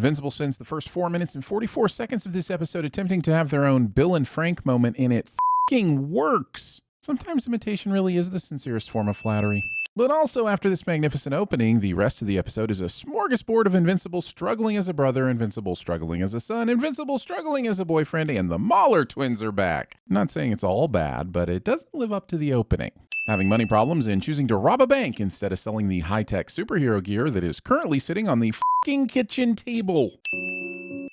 Invincible spends the first 4 minutes and 44 seconds of this episode attempting to have their own Bill and Frank moment, and it f***ing works. Sometimes imitation really is the sincerest form of flattery. But also, after this magnificent opening, the rest of the episode is a smorgasbord of Invincible struggling as a brother, Invincible struggling as a son, Invincible struggling as a boyfriend, and the Mahler twins are back. I'm not saying it's all bad, but it doesn't live up to the opening. Having money problems and choosing to rob a bank instead of selling the high-tech superhero gear that is currently sitting on the f***ing kitchen table.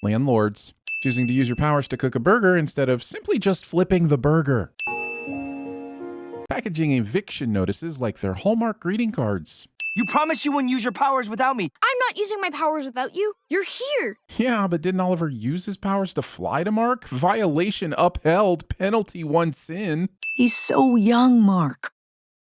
Landlords. Choosing to use your powers to cook a burger instead of simply just flipping the burger. Packaging eviction notices like they're Hallmark greeting cards. You promised you wouldn't use your powers without me. I'm not using my powers without you. You're here. Yeah, but didn't Oliver use his powers to fly to Mark? Violation upheld, penalty 1 sin. He's so young, Mark.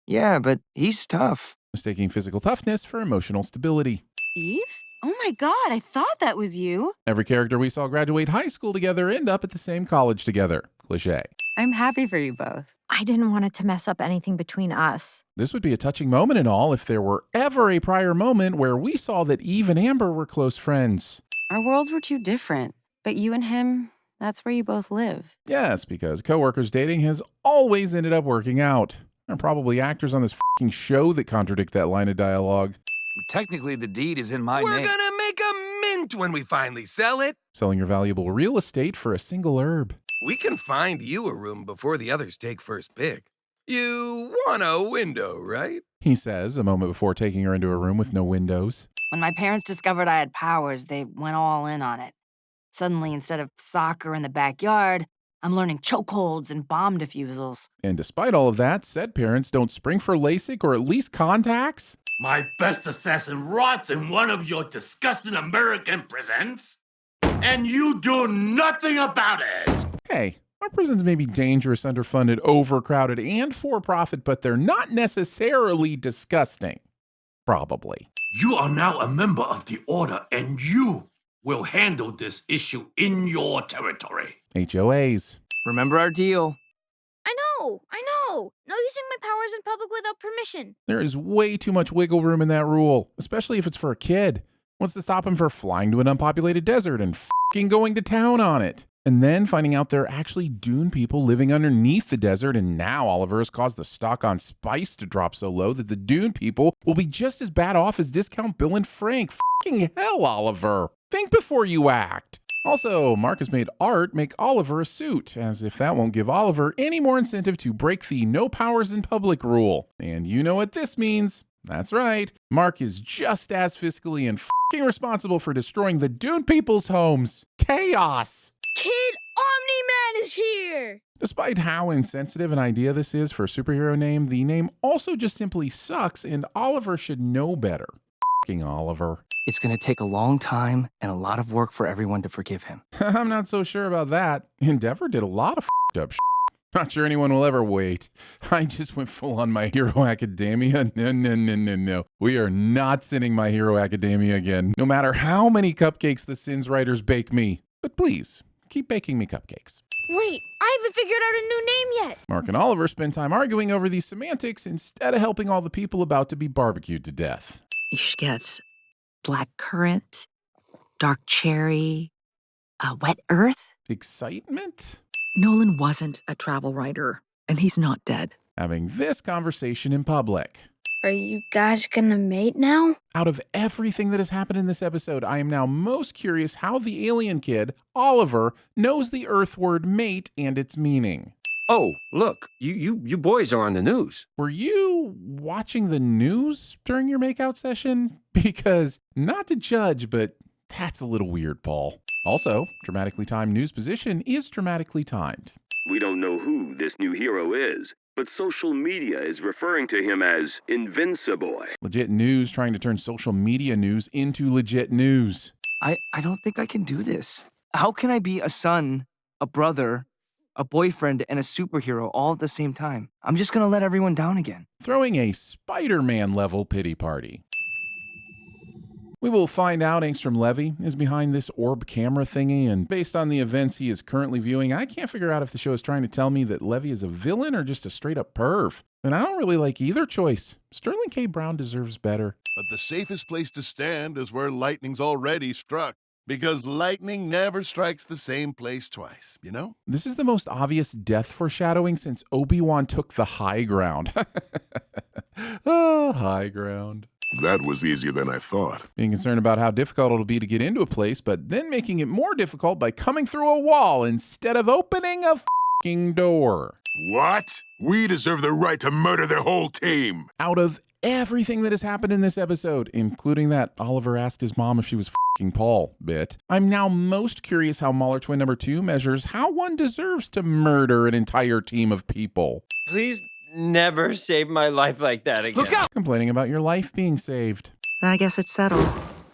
Yeah, but he's tough. Mistaking physical toughness for emotional stability. Eve? Oh my God, I thought that was you. Every character we saw graduate high school together end up at the same college together. Cliché. I'm happy for you both. I didn't want it to mess up anything between us. This would be a touching moment and all if there were ever a prior moment where we saw that Eve and Amber were close friends. Our worlds were too different, but you and him, that's where you both live. Yes, because coworkers dating has always ended up working out. There are probably actors on this f***ing show that contradict that line of dialogue. Technically, the deed is in my We're name. gonna make a mint when we finally sell it. Selling your valuable real estate for a single herb. We can find you a room before the others take first pick. You want a window, right? He says, a moment before taking her into a room with no windows. When my parents discovered I had powers, they went all in on it. Suddenly, instead of soccer in the backyard, I'm learning chokeholds and bomb defusals. And despite all of that, said parents don't spring for LASIK or at least contacts. My best assassin rots in one of your disgusting American prisons, and you do nothing about it! Hey, our prisons may be dangerous, underfunded, overcrowded, and for-profit, but they're not necessarily disgusting. Probably. You are now a member of the Order, and you will handle this issue in your territory. HOAs. Remember our deal. I know. No using my powers in public without permission. There is way too much wiggle room in that rule, especially if it's for a kid. What's to stop him from flying to an unpopulated desert and f***ing going to town on it? And then finding out there are actually Dune people living underneath the desert, and now Oliver has caused the stock on spice to drop so low that the Dune people will be just as bad off as discount Bill and Frank. F***ing hell, Oliver. Think before you act. Also, Mark has made Art make Oliver a suit, as if that won't give Oliver any more incentive to break the no powers in public rule. And you know what this means. That's right. Mark is just as fiscally and f***ing responsible for destroying the Dune people's homes. Chaos! Kid Omni-Man is here! Despite how insensitive an idea this is for a superhero name, the name also just simply sucks, and Oliver should know better. F***ing Oliver. It's gonna take a long time and a lot of work for everyone to forgive him. I'm not so sure about that. Endeavor did a lot of f***ed up shit. Not sure anyone will ever wait. I just went full on My Hero Academia. No. We are not sending My Hero Academia again, no matter how many cupcakes the Sins writers bake me. But please, keep baking me cupcakes. Wait, I haven't figured out a new name yet. Mark and Oliver spend time arguing over these semantics instead of helping all the people about to be barbecued to death. You should get black currant, dark cherry, wet earth. Excitement? Nolan wasn't a travel writer, and he's not dead. Having this conversation in public. Are you guys gonna mate now? Out of everything that has happened in this episode, I am now most curious how the alien kid, Oliver, knows the Earth word mate and its meaning. Oh, look, you boys are on the news. Were you watching the news during your makeout session? Because, not to judge, but that's a little weird, Paul. Also, dramatically timed news position is dramatically timed. We don't know who this new hero is, but social media is referring to him as Invincible. Legit news trying to turn social media news into legit news. I don't think I can do this. How can I be a son, a brother, a boyfriend, and a superhero all at the same time? I'm just gonna let everyone down again. Throwing a Spider-Man level pity party. We will find out Angstrom Levy is behind this orb camera thingy, and based on the events he is currently viewing, I can't figure out if the show is trying to tell me that Levy is a villain or just a straight-up perv. And I don't really like either choice. Sterling K. Brown deserves better. But the safest place to stand is where lightning's already struck. Because lightning never strikes the same place twice, you know? This is the most obvious death foreshadowing since Obi-Wan took the high ground. High ground. That was easier than I thought. Being concerned about how difficult it'll be to get into a place, but then making it more difficult by coming through a wall instead of opening a f***ing door. What? We deserve the right to murder their whole team. Out of everything that has happened in this episode, including that Oliver asked his mom if she was f***ing Paul bit, I'm now most curious how Mauler twin number 2 measures how one deserves to murder an entire team of people. Please never save my life like that again. Look out! Complaining about your life being saved. Then I guess it's settled.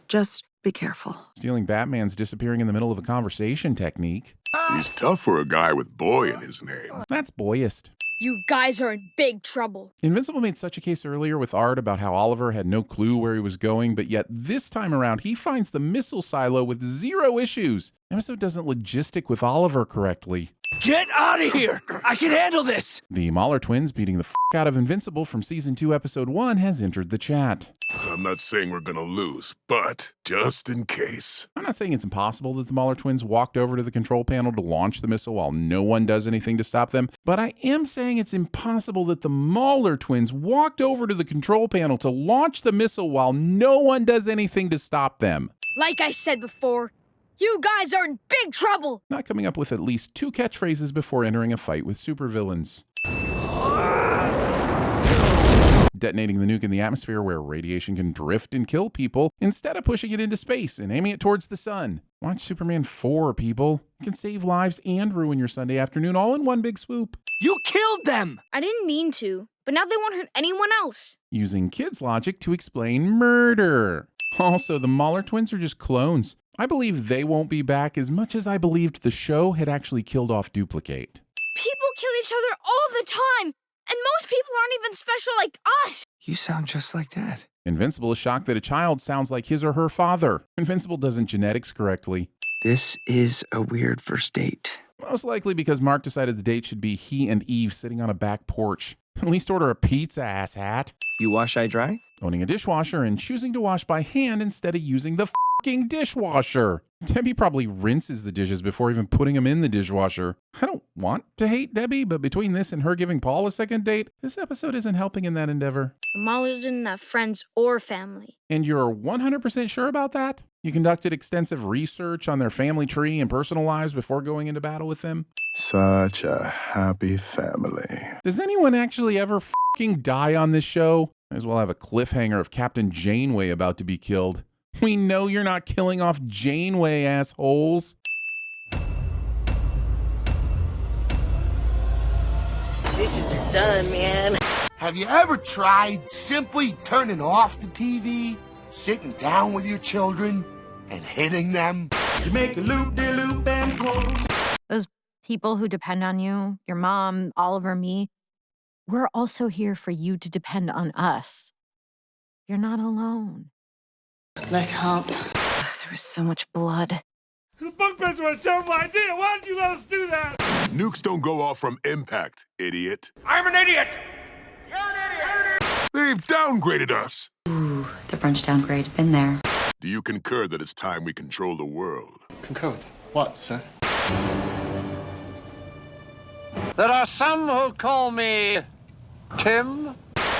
Just be careful. Stealing Batman's disappearing in the middle of a conversation technique. He's tough for a guy with boy in his name. That's boyist. You guys are in big trouble. Invincible made such a case earlier with Art about how Oliver had no clue where he was going, but yet this time around he finds the missile silo with 0 issues. The episode doesn't logistic with Oliver correctly. Get out of here! I can handle this! The Mauler twins beating the f*** out of Invincible from Season 2, Episode 1 has entered the chat. I'm not saying we're gonna lose, but just in case. I'm not saying it's impossible that the Mauler twins walked over to the control panel to launch the missile while no one does anything to stop them, but I am saying it's impossible that the Mauler twins walked over to the control panel to launch the missile while no one does anything to stop them. Like I said before, you guys are in big trouble. Not coming up with at least 2 catchphrases before entering a fight with supervillains. Detonating the nuke in the atmosphere where radiation can drift and kill people instead of pushing it into space and aiming it towards the sun. Watch Superman 4, people. You can save lives and ruin your Sunday afternoon all in one big swoop. You killed them! I didn't mean to, but now they won't hurt anyone else. Using kids' logic to explain murder. Also, the Mauler twins are just clones. I believe they won't be back as much as I believed the show had actually killed off Duplicate. People kill each other all the time, and most people aren't even special like us. You sound just like Dad. Invincible is shocked that a child sounds like his or her father. Invincible doesn't genetics correctly. This is a weird first date. Most likely because Mark decided the date should be he and Eve sitting on a back porch. At least order a pizza, asshat. You wash, I dry? Owning a dishwasher and choosing to wash by hand instead of using the f***ing dishwasher. Debbie probably rinses the dishes before even putting them in the dishwasher. I don't want to hate Debbie, but between this and her giving Paul a second date, this episode isn't helping in that endeavor. The Maulers didn't have friends or family. And you're 100% sure about that? You conducted extensive research on their family tree and personal lives before going into battle with them? Such a happy family. Does anyone actually ever f***ing die on this show? Might as well have a cliffhanger of Captain Janeway about to be killed. We know you're not killing off Janeway, assholes. Dishes are done, man. Have you ever tried simply turning off the TV, sitting down with your children, and hitting them? You make a loop-de-loop and pull. Those people who depend on you, your mom, Oliver, me, we're also here for you to depend on us. You're not alone. Let's hump. There was so much blood. The bunk beds were a terrible idea. Why did you let us do that? Nukes don't go off from impact, idiot. I'm an idiot. You're an idiot. They've downgraded us. Ooh, the brunch downgrade. Been there. Do you concur that it's time we control the world? Concur with what, sir? There are some who call me Tim.